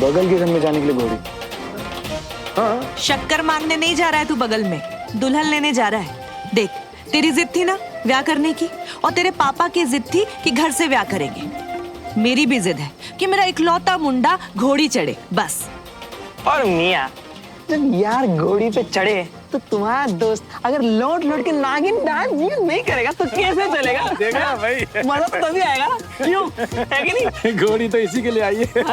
बगल के घर में जाने के लिए घोड़ी? हाँ। शक्कर मांगने नहीं जा रहा है तू बगल में, दुल्हन लेने जा रहा है। देख, तेरी जिद थी ना ब्याह करने की, और तेरे पापा की जिद थी कि घर से ब्याह करेंगे। मेरी भी जिद है कि मेरा इकलौता मुंडा घोड़ी चढ़े, बस। और मियाँ, जब यार घोड़ी पे चढ़े तो तुम्हारा दोस्त अगर लौट लौट के नागिन डांस नहीं करेगा तो कैसे चलेगा? देखा भाई, मजा तो तभी आएगा ना, क्यों? है कि नहीं? घोड़ी तो इसी के लिए आई है।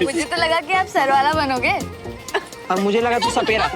मुझे तो लगा कि आप सरवाला बनोगे। और मुझे लगा तू सपेरा।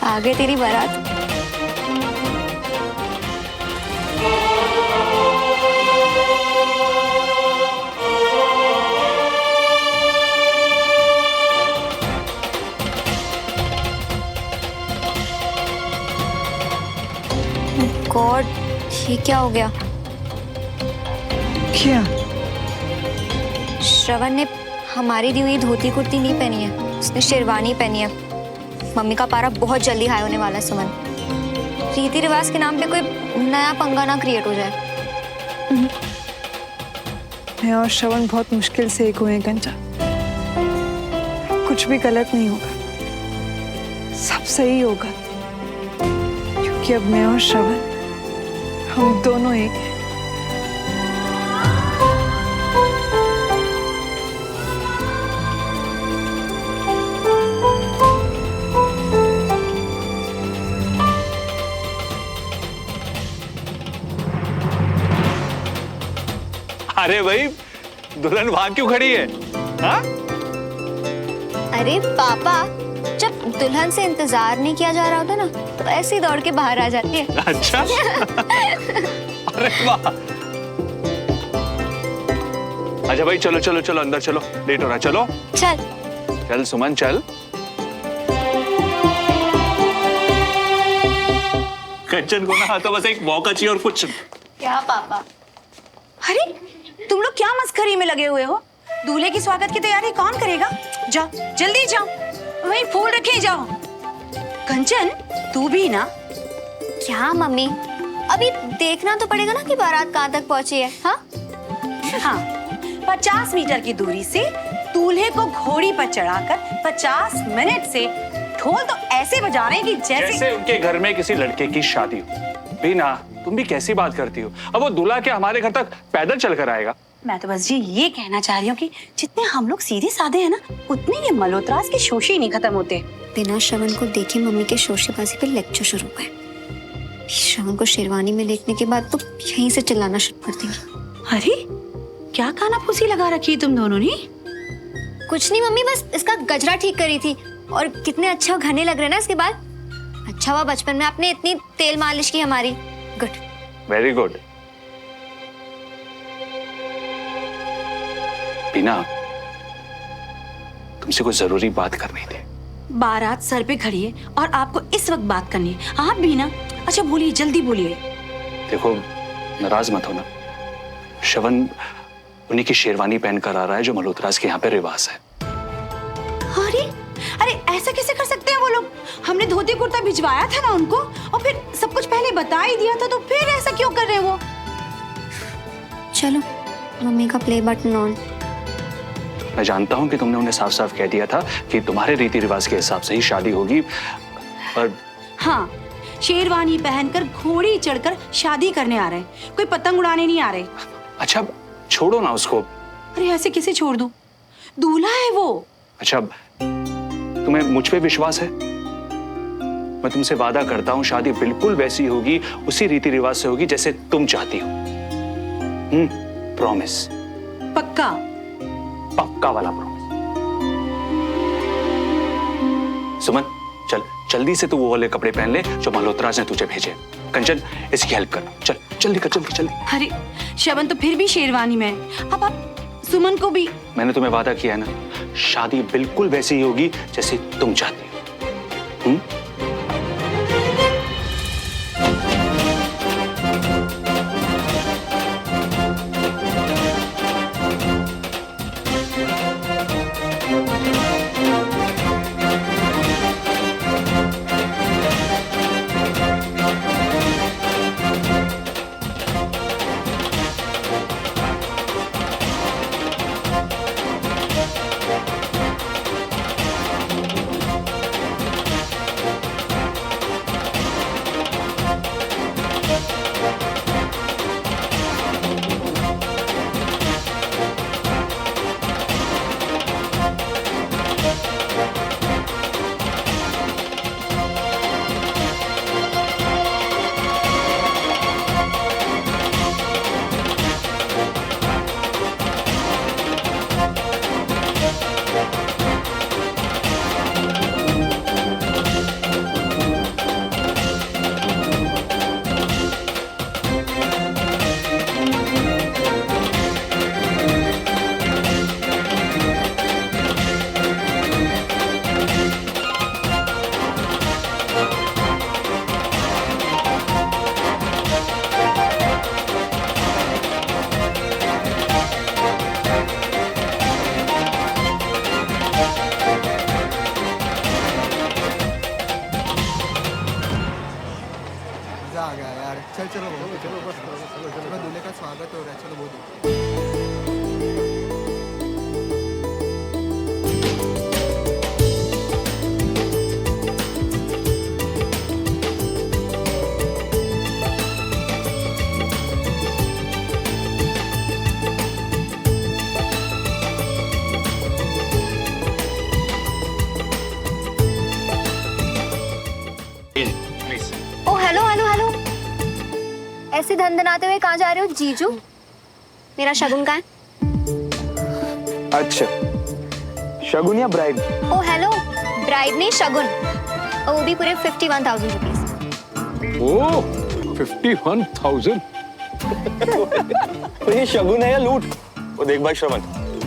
आगे तेरी बारात। गॉड, ये क्या हो गया? क्या? श्रवण ने हमारी दी हुई धोती कुर्ती नहीं पहनी है, उसने शेरवानी पहनी है। मम्मी का पारा बहुत जल्दी हाई होने वाला है सुमन। रीति रिवाज के नाम पे कोई नया पंगा ना क्रिएट हो जाए। मैं और श्रवण बहुत मुश्किल से एक हुए हैं कंचा। कुछ भी गलत नहीं होगा, सब सही होगा, क्योंकि अब मैं और श्रवण हम दोनों एक हैं। अरे भाई, दुल्हन वहां क्यों खड़ी है? हाँ? अरे पापा, जब दुल्हन से इंतजार नहीं किया जा रहा होता ना तो ऐसे ही दौड़ के बाहर आ जाती है। अच्छा। अरे वाह। अच्छा भाई, चलो चलो चलो अंदर चलो, लेट हो रहा है। चलो चल चल सुमन चल। कंचन को ना तो बस एक मौका चाहिए और कुछ। क्या पापा? अरे तुम लोग क्या मस्खरी में लगे हुए हो? दूल्हे की स्वागत की तैयारी कौन करेगा? जाओ जल्दी जाओ, वहीं फूल रखे जाओ। कंचन तू भी ना। क्या मम्मी, अभी देखना तो पड़ेगा ना कि बारात कहाँ तक पहुंची है। हाँ हाँ, 50 मीटर की दूरी से दूल्हे को घोड़ी पर चढ़ाकर 50 मिनट से ढोल तो ऐसे बजा रहे हैं कि जैसे उनके घर में किसी लड़के की शादी हो। बीना, तुम भी कैसी बात करती हो? अब वो दूल्हा क्या हमारे घर तक पैदल चल कर आएगा? मैं तो बस जी ये कहना चाह रही हूँ कि जितने हम लोग सीधे साधे हैं ना, उतने ये मल्होत्रास के शोशे ही नहीं खत्म होते। बिना श्रवण को देखे मम्मी के शोशेबाजी पे लेक्चर शुरू हुआ है। श्रवण को शेरवानी में देखने के बाद तो यहीं से चिल्लाना शुरू कर देंगी। अरे क्या कानाफूसी लगा रखी है तुम दोनों ने? कुछ नहीं मम्मी, बस इसका गजरा ठीक करी थी। और कितने अच्छे और घने लग रहे ना इसके बाल। अच्छा हुआ बचपन में आपने इतनी तेल मालिश की हमारी। Good, very good. बीना, तुमसे कोई जरूरी बात करनी थी। बारात सर पे खड़ी है और आपको इस वक्त बात करनी है? आप भी ना। अच्छा बोलिए, जल्दी बोलिए। देखो, नाराज मत होना। श्रवण उन्हीं की शेरवानी पहनकर आ रहा है जो मल्होत्रास के यहाँ पे रिवाज है। अरे अरे ऐसा कैसे कर सकते हैं वो लोग? हमने धोती कुर्ता भिजवाया था ना उनको, और फिर सब कुछ पहले बता ही दिया था, तो फिर ऐसा क्यों कर रहे हैं वो? चलो मम्मी का प्ले बटन ऑन। मैं जानता हूं कि तुमने उन्हें साफ साफ कह दिया था कि तुम्हारे रीति रिवाज के हिसाब से ही शादी होगी, पर हाँ, शेरवानी पहनकर घोड़ी चढ़कर शादी करने आ रहे हैं, कोई पतंग उड़ाने नहीं आ रहे। अच्छा छोड़ो ना उसको। अरे ऐसे कैसे छोड़ दूं? दूल्हा है वो। अच्छा तुम्हें मुझ पे विश्वास है? मैं तुमसे वादा करता हूं शादी बिल्कुल वैसी होगी, उसी रीति रिवाज से होगी जैसे तुम चाहती हो। प्रॉमिस। पक्का? पक्का वाला प्रॉमिस। सुमन चल जल्दी से तू वो वाले कपड़े पहन ले जो मल्होत्राज ने तुझे भेजे। कंचन इसकी हेल्प कर, चल जल्दी कर, जल्दी जल्दी। अरे श्रवण तो फिर भी शेरवानी में है, अब आप सुमन को भी। मैंने तुम्हें वादा किया है ना, शादी बिल्कुल वैसी ही होगी जैसे तुम चाहती हो। आ गया यार। चल चलो चलो दूल्हे का स्वागत हो रहा है, चलो बहुत। ओ हेलो हेलो हेलो, ऐसे धनधनाते हुए कहाँ जा रहे हो जीजू? मेरा शगुन कहाँ है? अच्छा शगुन या ब्राइड? ओ हेलो, ब्राइड नहीं शगुन, और वो भी पूरे 51,000 रुपीज। ओ 51,000। तो ये शगुन है या लूट? वो देख भाई श्रवण,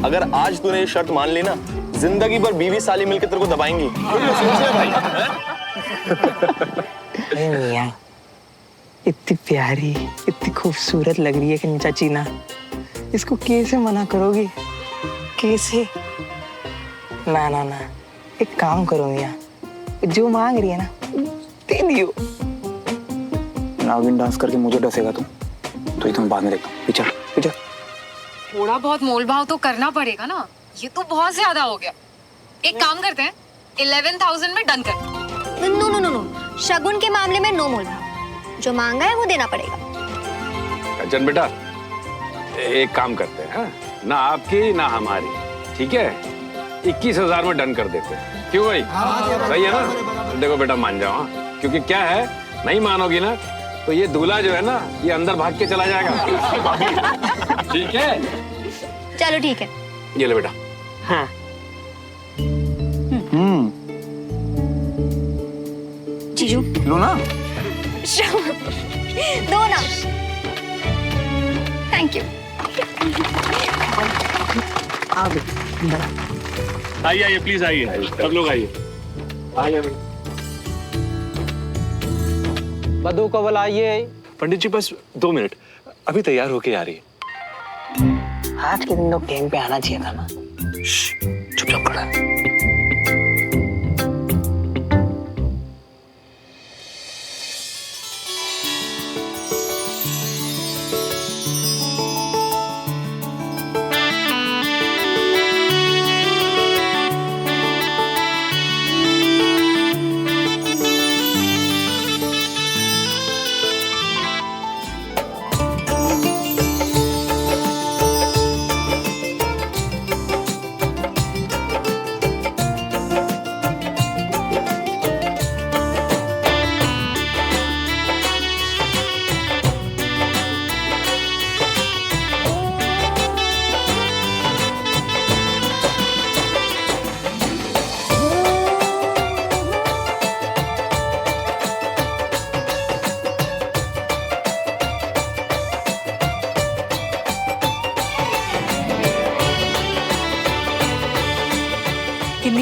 अगर आज तूने ये शर्त मान ली ना, जिंदगी भर बीवी साली मिलकर तेरे को दबाएंगी। सोच ले भाई। नहीं यार, इतनी प्यारी इतनी खूबसूरत लग रही है कि चाची ना, इसको कैसे मना करोगी? कैसे? ना ना ना, एक काम करो मियां, जो मांग रही है ना दे दियो। नागिन डांस करके मुझे डसेगा तुम, तो ही तुम्हें बाद में देखता हूँ। पीछे पीछे। थोड़ा बहुत मोल भाव तो करना पड़ेगा ना, ये तो बहुत ज्यादा हो गया। एक काम करते हैं, 11,000 में डन कर। नो नो नो नो, शगुन के मामले में नो मोल भाव, जो मांगा है वो देना पड़ेगा। कंचन बेटा, एक काम करते हैं, हाँ? ना आपकी ना हमारी, ठीक है? 21,000 में डन कर देते हैं। क्यों भाई? सही है ना? देखो बेटा मान जाओ, हाँ? क्योंकि क्या है, नहीं मानोगी ना तो ये दूल्हा जो है ना, ये अंदर भाग के चला जाएगा। ठीक है? चलो ठीक है। ये ले बेटा। हाँ। जीजू लो ना। दो ना। Thank you. आइए आइए प्लीज आइए, सब लोग आइए। आइए वधू को बुलाइए। पंडित जी बस 2 मिनट, अभी तैयार होके आ रही है। आज के दिन तो टाइम पे आना चाहिए था ना। चुपचाप खड़ा है।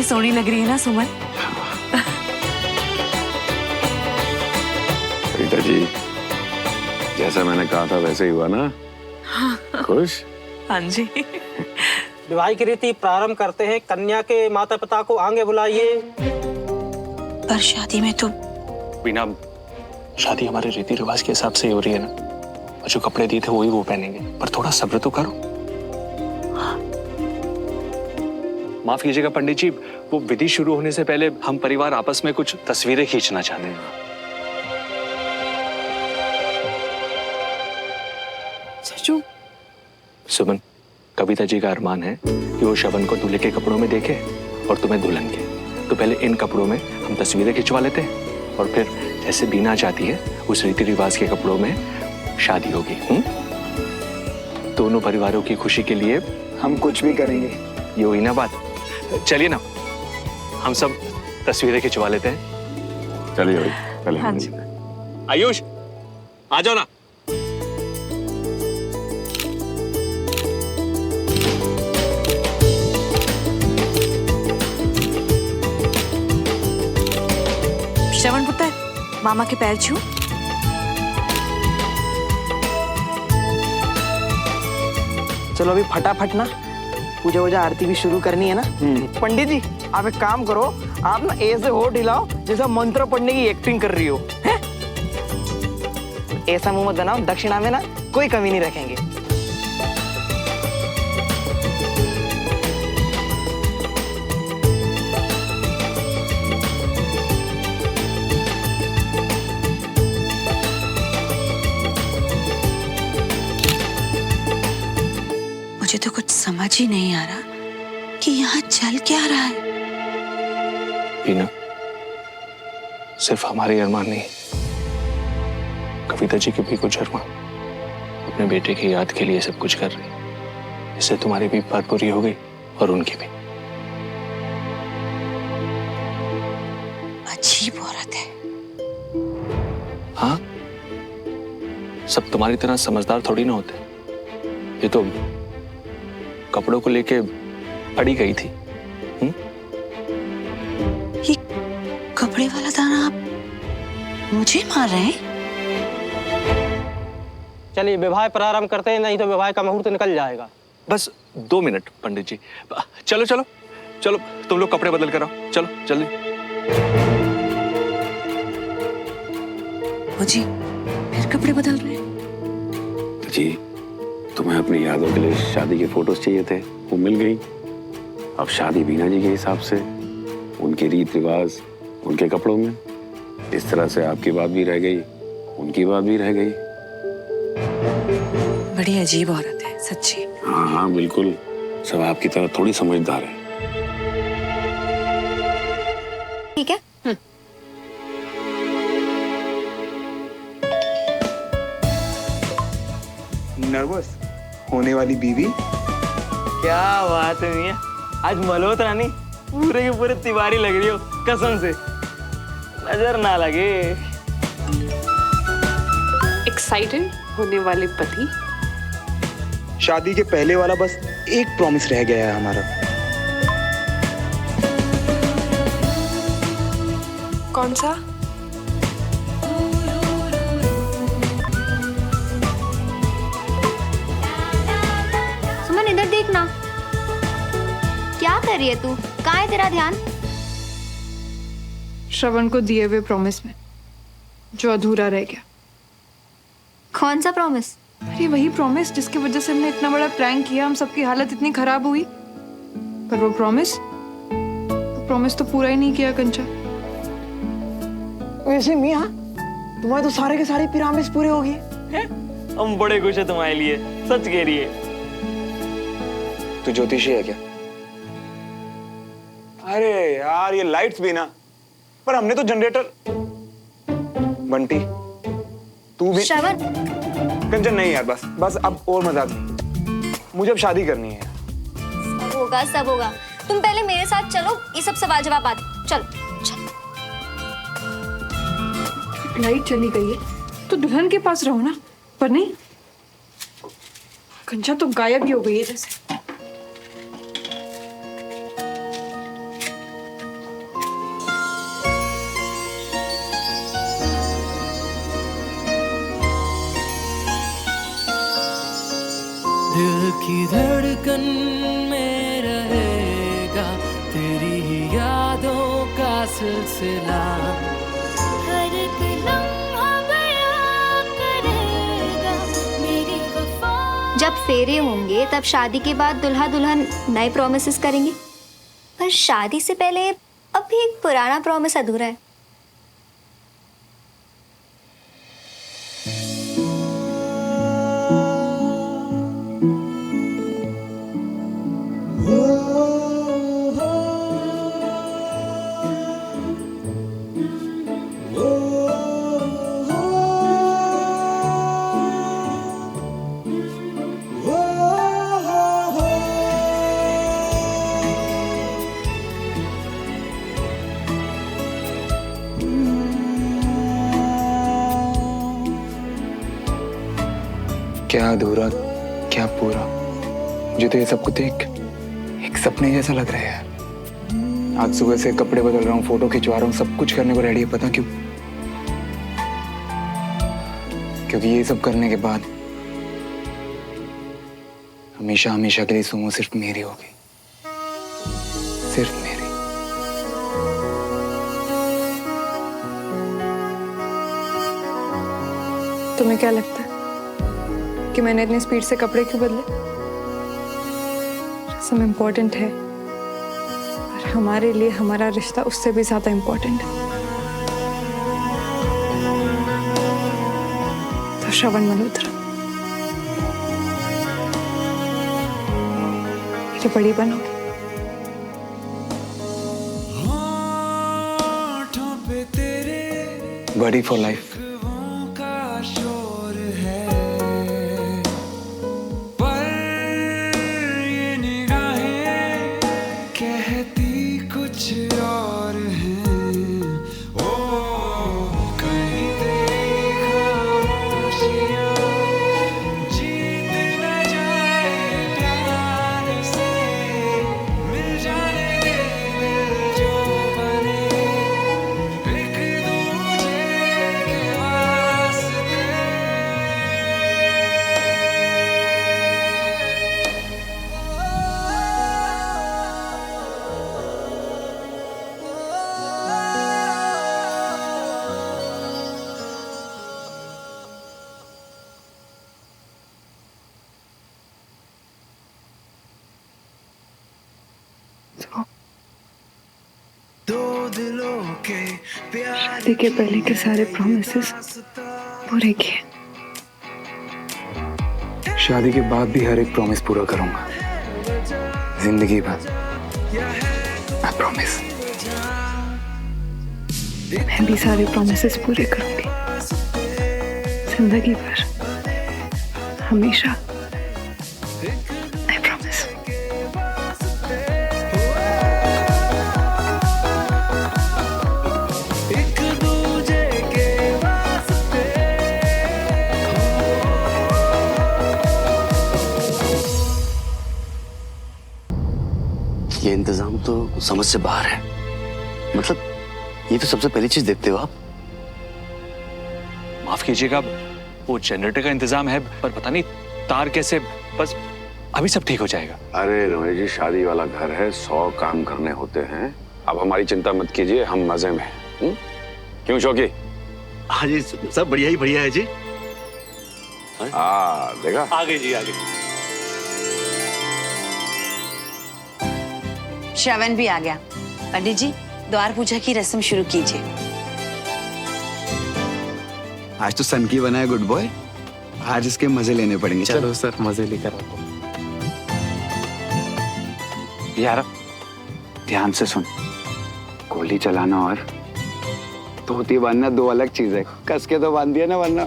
सोहनी लग रही है ना सुमन? रीता जी, जैसा मैंने कहा था वैसे ही हुआ ना? खुश? हाँ जी। विवाह की रीति प्रारंभ करते हैं। कन्या के माता पिता को आगे बुलाइए। पर शादी में तो बिना शादी हमारे रीति रिवाज के हिसाब से ही हो रही है ना, और जो कपड़े दिए थे वही वो पहनेंगे, पर थोड़ा सब्र तो करो। माफ कीजिएगा पंडित जी, वो विधि शुरू होने से पहले हम परिवार आपस में कुछ तस्वीरें खींचना चाहते हैं। सचू? सुमन, कविता जी का अरमान है कि वो श्रवण को दूल्हे के कपड़ों में देखे और तुम्हें दुल्हन के। तो पहले इन कपड़ों में हम तस्वीरें खिंचवा लेते हैं और फिर जैसे बीना चाहती है उस रीति रिवाज के कपड़ों में शादी होगी। दोनों परिवारों की खुशी के लिए हम कुछ भी करेंगे। ये हुई ना बात। चलिए ना, हम सब तस्वीरें खिंचवा लेते हैं। चलिए भाई, पहले हाँ जी। आयुष, आ जाओ ना। श्रवण पुत्र, मामा के पैर छू। चलो अभी फटाफट ना पूजा वूजा आरती भी शुरू करनी है ना। पंडित जी, आप एक काम करो, आप ना ऐसे होठ हिलाओ जैसा मंत्र पढ़ने की एक्टिंग कर रही हो, हैं? ऐसा मुंह मत बनाओ, दक्षिणा में ना कोई कमी नहीं रखेंगे। मुझे तो कुछ समझ ही नहीं आ रहा कि यहाँ चल क्या रहा है। बीना, सिर्फ हमारे अरमान नहीं, कविता जी के भी कुछ अरमान अपने बेटे की याद के लिए सब कुछ कर रही। इससे तुम्हारी भी बात पूरी हो गई और उनकी भी। अजीब औरत है। हाँ, सब तुम्हारी तरह समझदार थोड़ी ना होते। ये तो कपड़ों को लेके अड़ी गई थी। ये कपड़े वाला दाना आप मुझे मार रहे हैं? चलिए विवाह प्रारंभ करते हैं, नहीं तो विवाह का मुहूर्त निकल जाएगा। बस 2 मिनट पंडित जी। चलो चलो चलो, तुम लोग कपड़े बदल कर आओ, चलो जल्दी। ओ जी, फिर कपड़े बदल रहे हैं? जी, तुम्हें अपनी यादों के लिए शादी के फोटोज चाहिए थे, वो मिल गई। अब शादी बीना जी के हिसाब से, उनके रीत रिवाज, उनके कपड़ों में। इस तरह से आपकी बात भी रह गई, उनकी बात भी रह गई। बड़ी अजीब औरत है सच्ची। हाँ हाँ बिल्कुल, सब आपकी तरह थोड़ी समझदार है। ठीक है। नर्वस होने वाली बीवी। क्या बात है मियां, आज मल्होत्रा नहीं पूरे के पूरे तिवारी लग रही हो, कसम से नजर ना लगे। एक्साइटेड होने वाले पति। शादी के पहले वाला बस एक प्रॉमिस रह गया है हमारा। कौन सा? सुमन इधर देखना। क्या कर रही है तू? कहाँ है तेरा ध्यान? श्रवण को दिए हुए प्रॉमिस में जो अधूरा रह गया। कौन सा प्रॉमिस? अरे वही प्रॉमिस जिसकी वजह से हमने इतना बड़ा प्रैंक किया, हम सबकी हालत इतनी खराब हुई। पर वो प्रॉमिस तो पूरा ही नहीं किया कंचा। वैसे मियां, तुम्हारे तो सारे के सारे पिरामिड पूरे हो गए। हम बड़े खुश हैं तुम्हारे लिए, सच कह रही है। तू ज्योतिषी है क्या? अरे यार, ये लाइट्स भी ना, पर हमने तो जनरेटर। बंटी, तू भी। श्रवण, कंचन नहीं यार, बस बस अब और मजाक नहीं। मुझे अब शादी करनी है। सब होगा सब होगा। तुम पहले मेरे साथ चलो, ये सब सवाल जवाब बाद। चलो चलो। लाइट चली गई है तो दुल्हन के पास रहो ना, पर नहीं, कंचा तो गायब ही हो गई है जैसे। दिल की धड़कन में रहेगा तेरी ही यादों का सिलसिला। हर एक लम्हा बयां करेगा मेरी वफा। जब फेरे होंगे तब शादी के बाद दुल्हा दुल्हन नए प्रॉमिसेस करेंगे, पर शादी से पहले अभी एक पुराना प्रॉमिस अधूरा है। क्या अधूरा क्या पूरा, मुझे तो ये सब कुछ एक सपने जैसा लग रहा है यार। आज सुबह से कपड़े बदल रहा हूँ, फोटो खिंचवा रहा हूँ, सब कुछ करने को रेडी है। पता क्यों? क्योंकि ये सब करने के बाद हमेशा हमेशा के लिए सुमो सिर्फ मेरी होगी, सिर्फ मेरी। तुम्हें क्या लगता है कि मैंने इतनी स्पीड से कपड़े क्यों बदले? रस्म इम्पोर्टेंट है, पर हमारे लिए हमारा रिश्ता उससे भी ज्यादा इम्पोर्टेंट है। तो श्रवण मल्होत्रा मेरी बड़ी बनोगी। बड़ी फॉर लाइफ। शादी के पहले के सारे प्रॉमिसेस पूरे किए। शादी के बाद भी हर एक प्रॉमिस पूरा करूंगा, जिंदगी भर। I promise. मैं भी सारे प्रॉमिसेस पूरे करूंगी, जिंदगी भर, हमेशा। I promise. ये इंतजाम तो समझ से बाहर है। मतलब ये तो सबसे पहली चीज देखते हो आप। माफ कीजिएगा, वो जनरेटर का इंतजाम है, पर पता नहीं तार कैसे। बस अभी सब ठीक हो जाएगा। अरे रमेश जी, शादी वाला घर है, 100 काम करने होते हैं। अब हमारी चिंता मत कीजिए, हम मजे में हैं। क्यों शौकी? हाँ जी, सब बढ़िया ही बढ़िया है जी। देखा? आगे जी आगे। श्रवण भी आ गया। पंडित जी, द्वार पूजा की रस्म शुरू कीजिए। आज तो सन की बना है गुड बॉय, आज इसके मजे लेने पड़ेंगे। चलो सर, मजे लेकर आओ। यार ध्यान से सुन, गोली चलाना और धोती बांधना दो अलग चीज है। कस के तो बांध दिया ना, वरना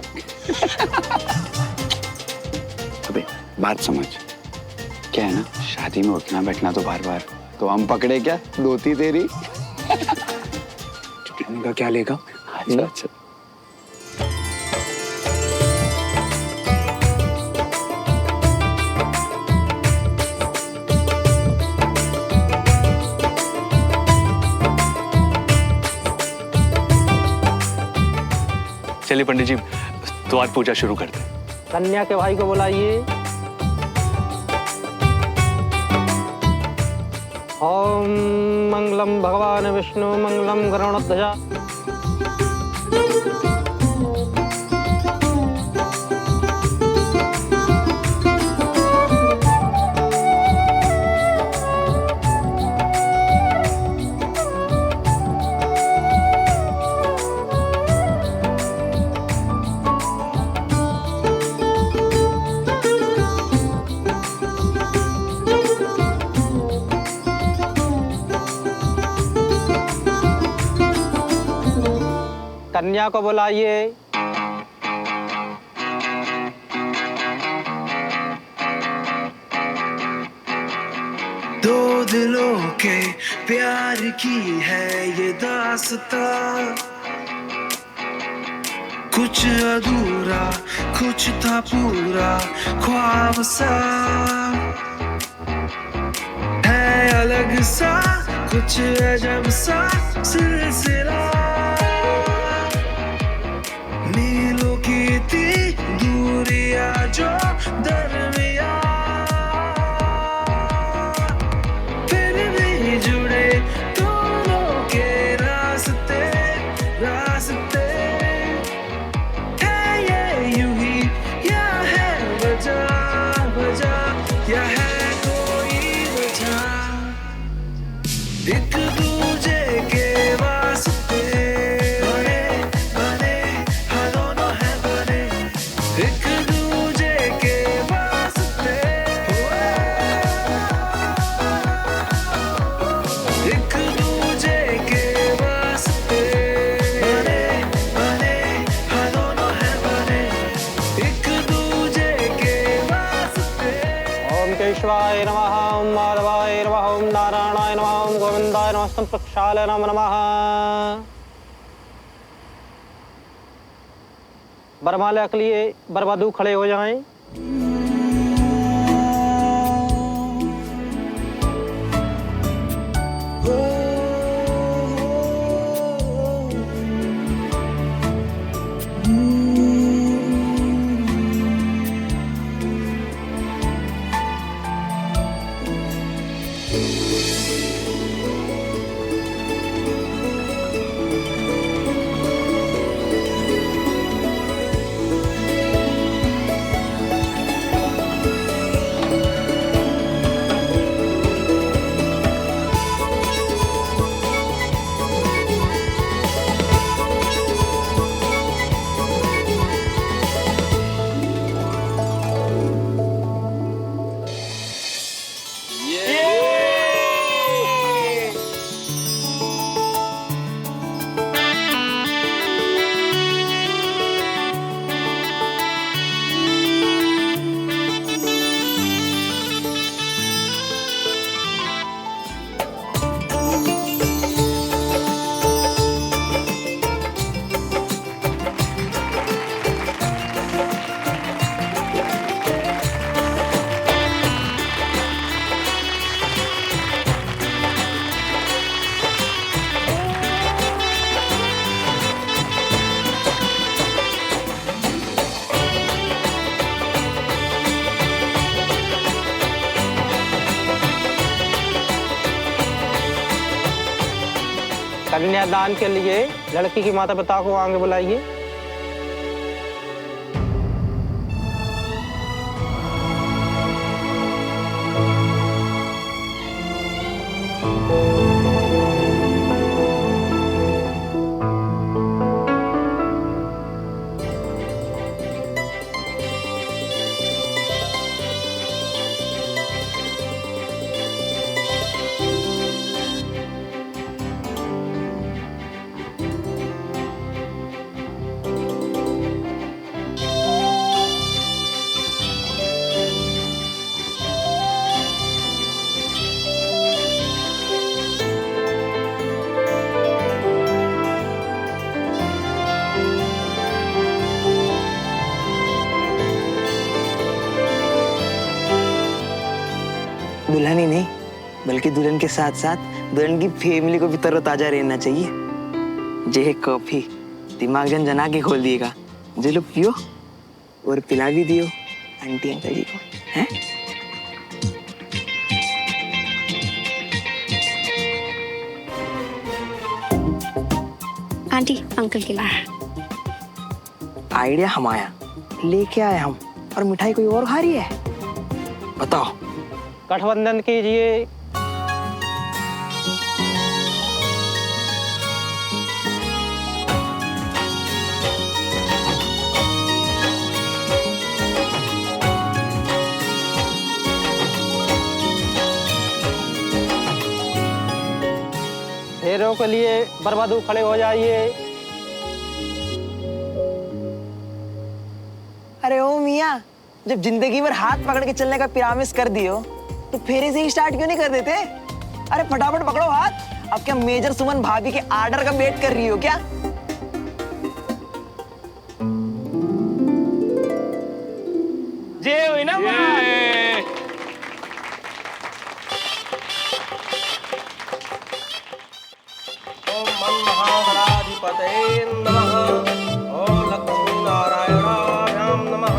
अबे बात समझ। क्या है ना, शादी में उठना बैठना तो बार बार, तो हम पकड़े क्या धोती तेरी। चुटनी का क्या लेगा? अच्छा। चलिए पंडित जी, द्वार पूजा शुरू करते हैं। कन्या के भाई को बुलाइए। ओम मंगलम भगवान विष्णु मंगलम गरुड़ध्वजा। कन्या को बुलाइए। दो दिलों के प्यार की है ये दास्तां, कुछ अधूरा कुछ था पूरा ख्वाब सा, है अलग सा कुछ अजब सा सिलसिला, मीलों की थी दूरियां जो दरमिया, फिर भी जुड़े दोनों के रास्ते रास्ते, है ये यूं ही या है वजह वजह या है कोई वजह, एक दूजे के वास्ते केशवाय नमः, ओम माधवाय नमः, ओम नारायणाय नमः, ओम गोविंदाय नमः, संप्रक्षालय नमः। बरमाला के लिए बरबधू खड़े हो जाएं। कन्यादान के लिए लड़की की माता पिता को आगे बुलाइए। दुल्हन ही नहीं बल्कि दुल्हन के साथ साथ दुल्हन की फैमिली को भी तरोताजा रहना चाहिए। जे कॉफी दिमाग जना के खोल दिएगा, जे लो पियो और पिला भी दियो आंटी अंकल जी को, हैं? आंटी अंकल के लिए। आइडिया हम आया, लेके आए हम, और मिठाई कोई और खा रही है? बताओ। गठबंधन कीजिए। फेरों के लिए बर्बादू खड़े हो जाइए। अरे ओ मियाँ, जब जिंदगी भर हाथ पकड़ के चलने का पिरामिस कर दियो तो फेरे से ही स्टार्ट क्यों नहीं कर देते? अरे फटाफट पकड़ो हाथ। अब क्या मेजर सुमन भाभी के आर्डर का वेट कर रही हो क्या? जय हुई ना महागणाधिपतये नमः। ओम लक्ष्मी नारायणाभ्यां नमः।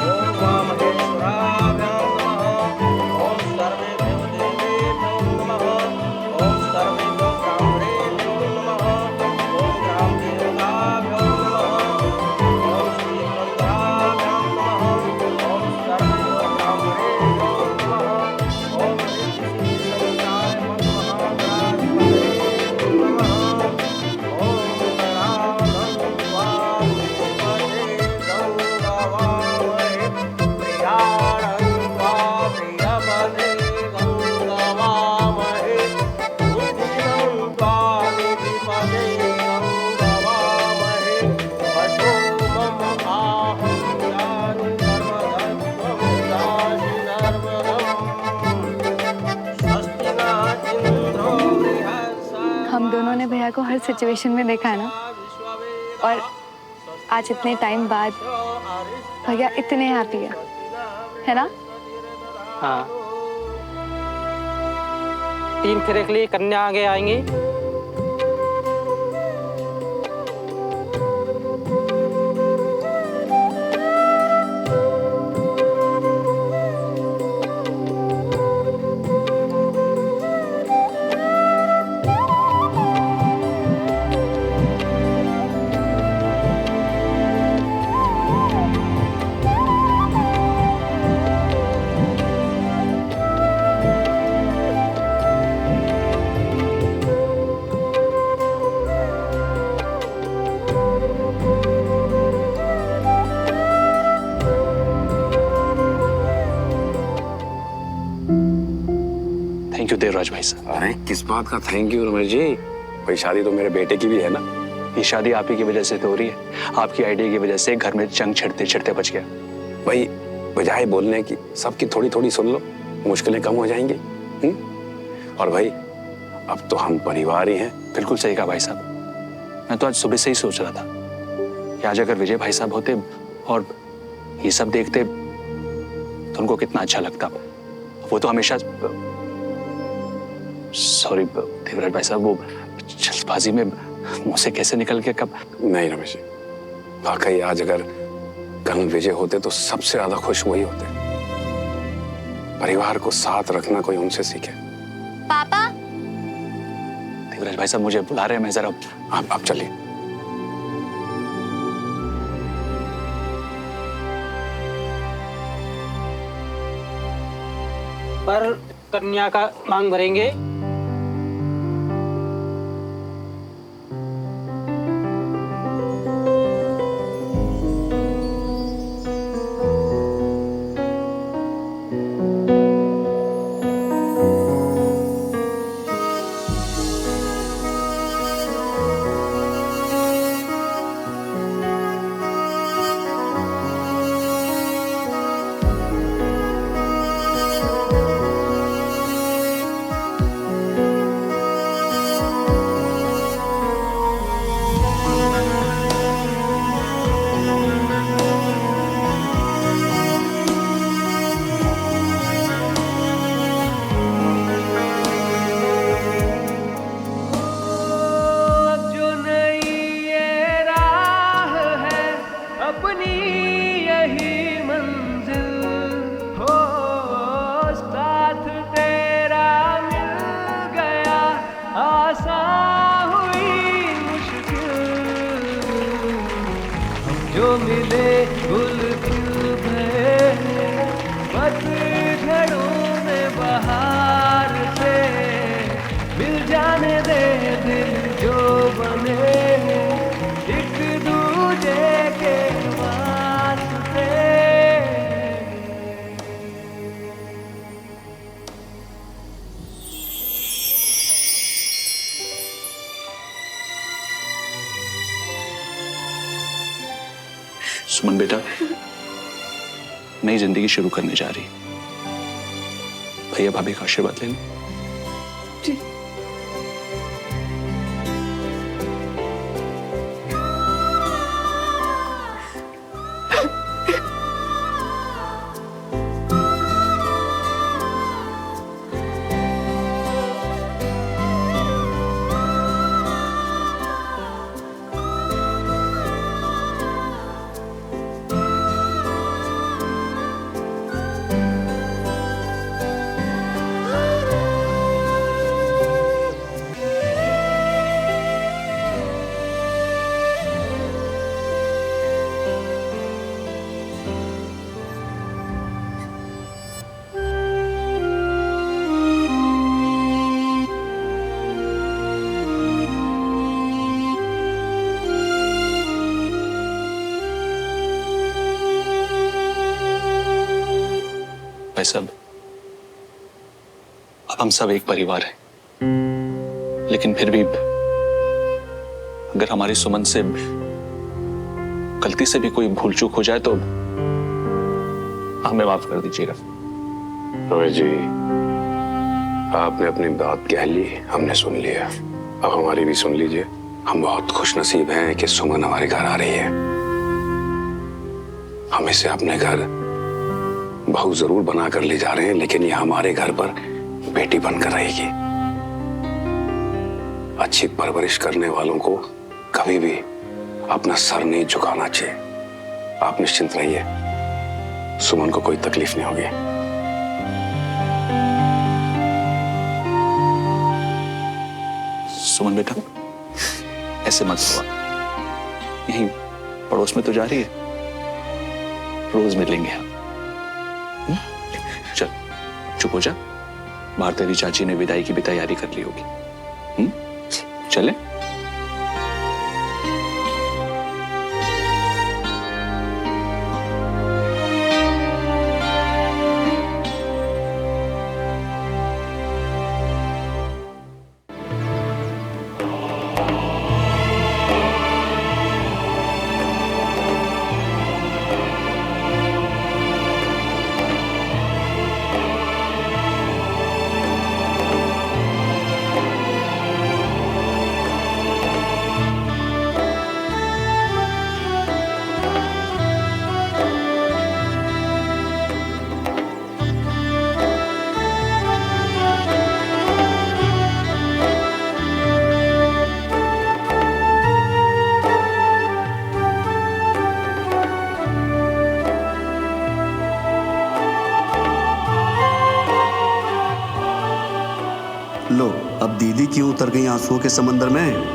ओम वामहेश्वराभ्यां नमः। ओम सर्वेभ्यो देवेभ्यो नमः। ओम सर्वेभ्यो ब्राह्मणेभ्यो नमः। ओम ग्रामदेवताभ्यो नमः। ओम श्रीमन्त्राभ्यां नमः। ओम सर्वेभ्यो ब्राह्मणेभ्यो नमः। ओम ऋषिसंहिताय महागणाधिपतये नमः। हम दोनों ने भैया को हर सिचुएशन में देखा है ना, और आज इतने टाइम बाद भैया इतने हैप्पी है ना? हाँ। 3 फेरे के लिए कन्या आगे आएंगी। थैंक यू देवराज भाई साहब। अरे किस बात का थैंक यू रमेश जी, भाई शादी तो मेरे बेटे की भी है ना। ये शादी आप ही की वजह से तो हो रही है। आपकी आइडिया की वजह से घर में जंग छिड़ते छिड़ते बच गया। भाई बजाय बोलने की सबकी थोड़ी थोड़ी सुन लो, मुश्किलें कम हो जाएंगी। और भाई अब तो हम परिवार ही हैं। बिल्कुल सही कहा भाई साहब। मैं तो आज सुबह से ही सोच रहा था कि आज अगर विजय भाई साहब होते और ये सब देखते तो उनको कितना अच्छा लगता। वो तो हमेशा, सॉरी देवराज भाई साहब, वो जल्दबाजी में मुंह से कैसे निकल के कब। नहीं रमेश जी, वाकई आज अगर कर्नल विजय होते तो सबसे ज्यादा खुश वही होते। परिवार को साथ रखना कोई उनसे सीखे। पापा। देवराज भाई साहब मुझे बुला रहे हैं, मैं जरा। आप चलिए। पर कन्या का मांग भरेंगे। आसान हुई मुश्किल बेटा नई जिंदगी शुरू करने जा रही, भैया भाभी का आशीर्वाद लेने। भाई साहब, अब हम सब एक परिवार हैं, लेकिन फिर भी अगर हमारी सुमन से गलती से भी कोई भूल चूक हो जाए तो हमें माफ कर दीजिएगा। रोहित जी, आपने अपनी बात कह ली, हमने सुन लिया, अब हमारी भी सुन लीजिए। हम बहुत खुशनसीब हैं कि सुमन हमारे घर आ रही है। हम इसे अपने घर बहू जरूर बना कर ले जा रहे हैं, लेकिन ये हमारे घर पर बेटी बनकर रहेगी। अच्छी परवरिश करने वालों को कभी भी अपना सर नहीं झुकाना चाहिए। आप निश्चिंत रहिए, सुमन को कोई तकलीफ नहीं होगी। सुमन बेटा, ऐसे मत हुआ, यहीं पड़ोस में तो जा रही है, रोज मिलेंगे हम। चल चुप हो जा, बाहर तेरी चाची ने विदाई की भी तैयारी कर ली होगी। चले। लो, अब दीदी क्यों उतर गई आंसुओं के समंदर में?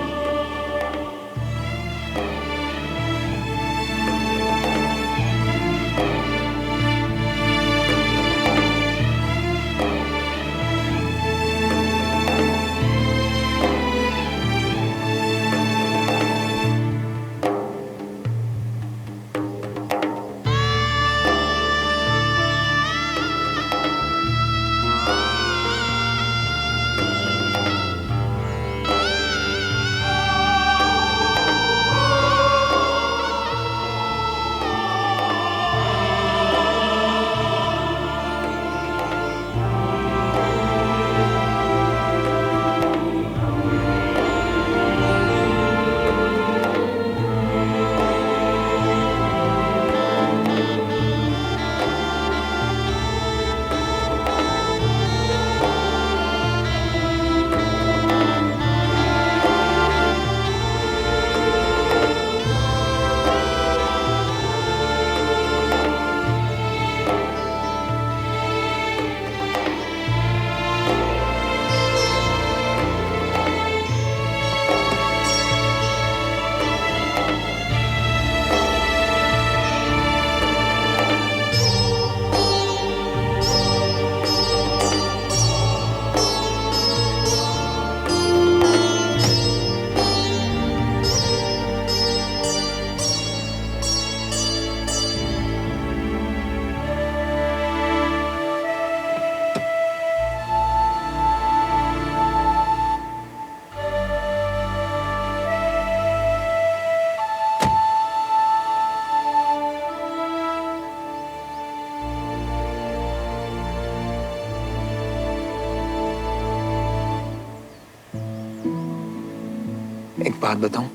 एक बात बताऊं,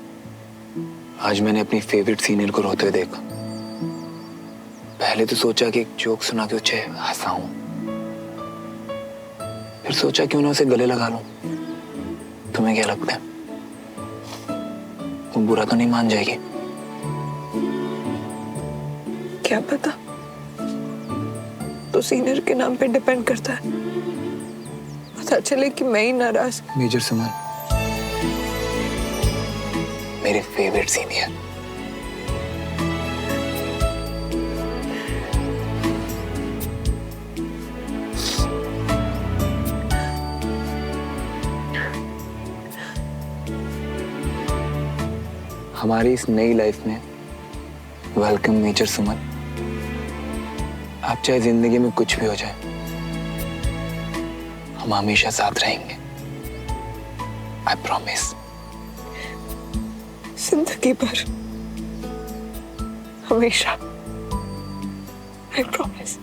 आज मैंने अपनी फेवरेट सीनियर को रोते हुए देखा। पहले तो सोचा कि एक जोक सुना के उसे हंसाऊं, फिर सोचा क्यों ना उसे गले लगा लूं। तुम्हें क्या लगता है, वो बुरा तो नहीं मान जाएगी? क्या पता, तो सीनियर के नाम पे डिपेंड करता है। पता चले कि मैं ही नाराज। मेजर सुमन, मेरे फेवरेट सीनियर। हमारी इस नई लाइफ में वेलकम मेजर सुमन। आप चाहे जिंदगी में कुछ भी हो जाए, हम हमेशा साथ रहेंगे। I promise. जिंदगी भर, हमेशा। I promise.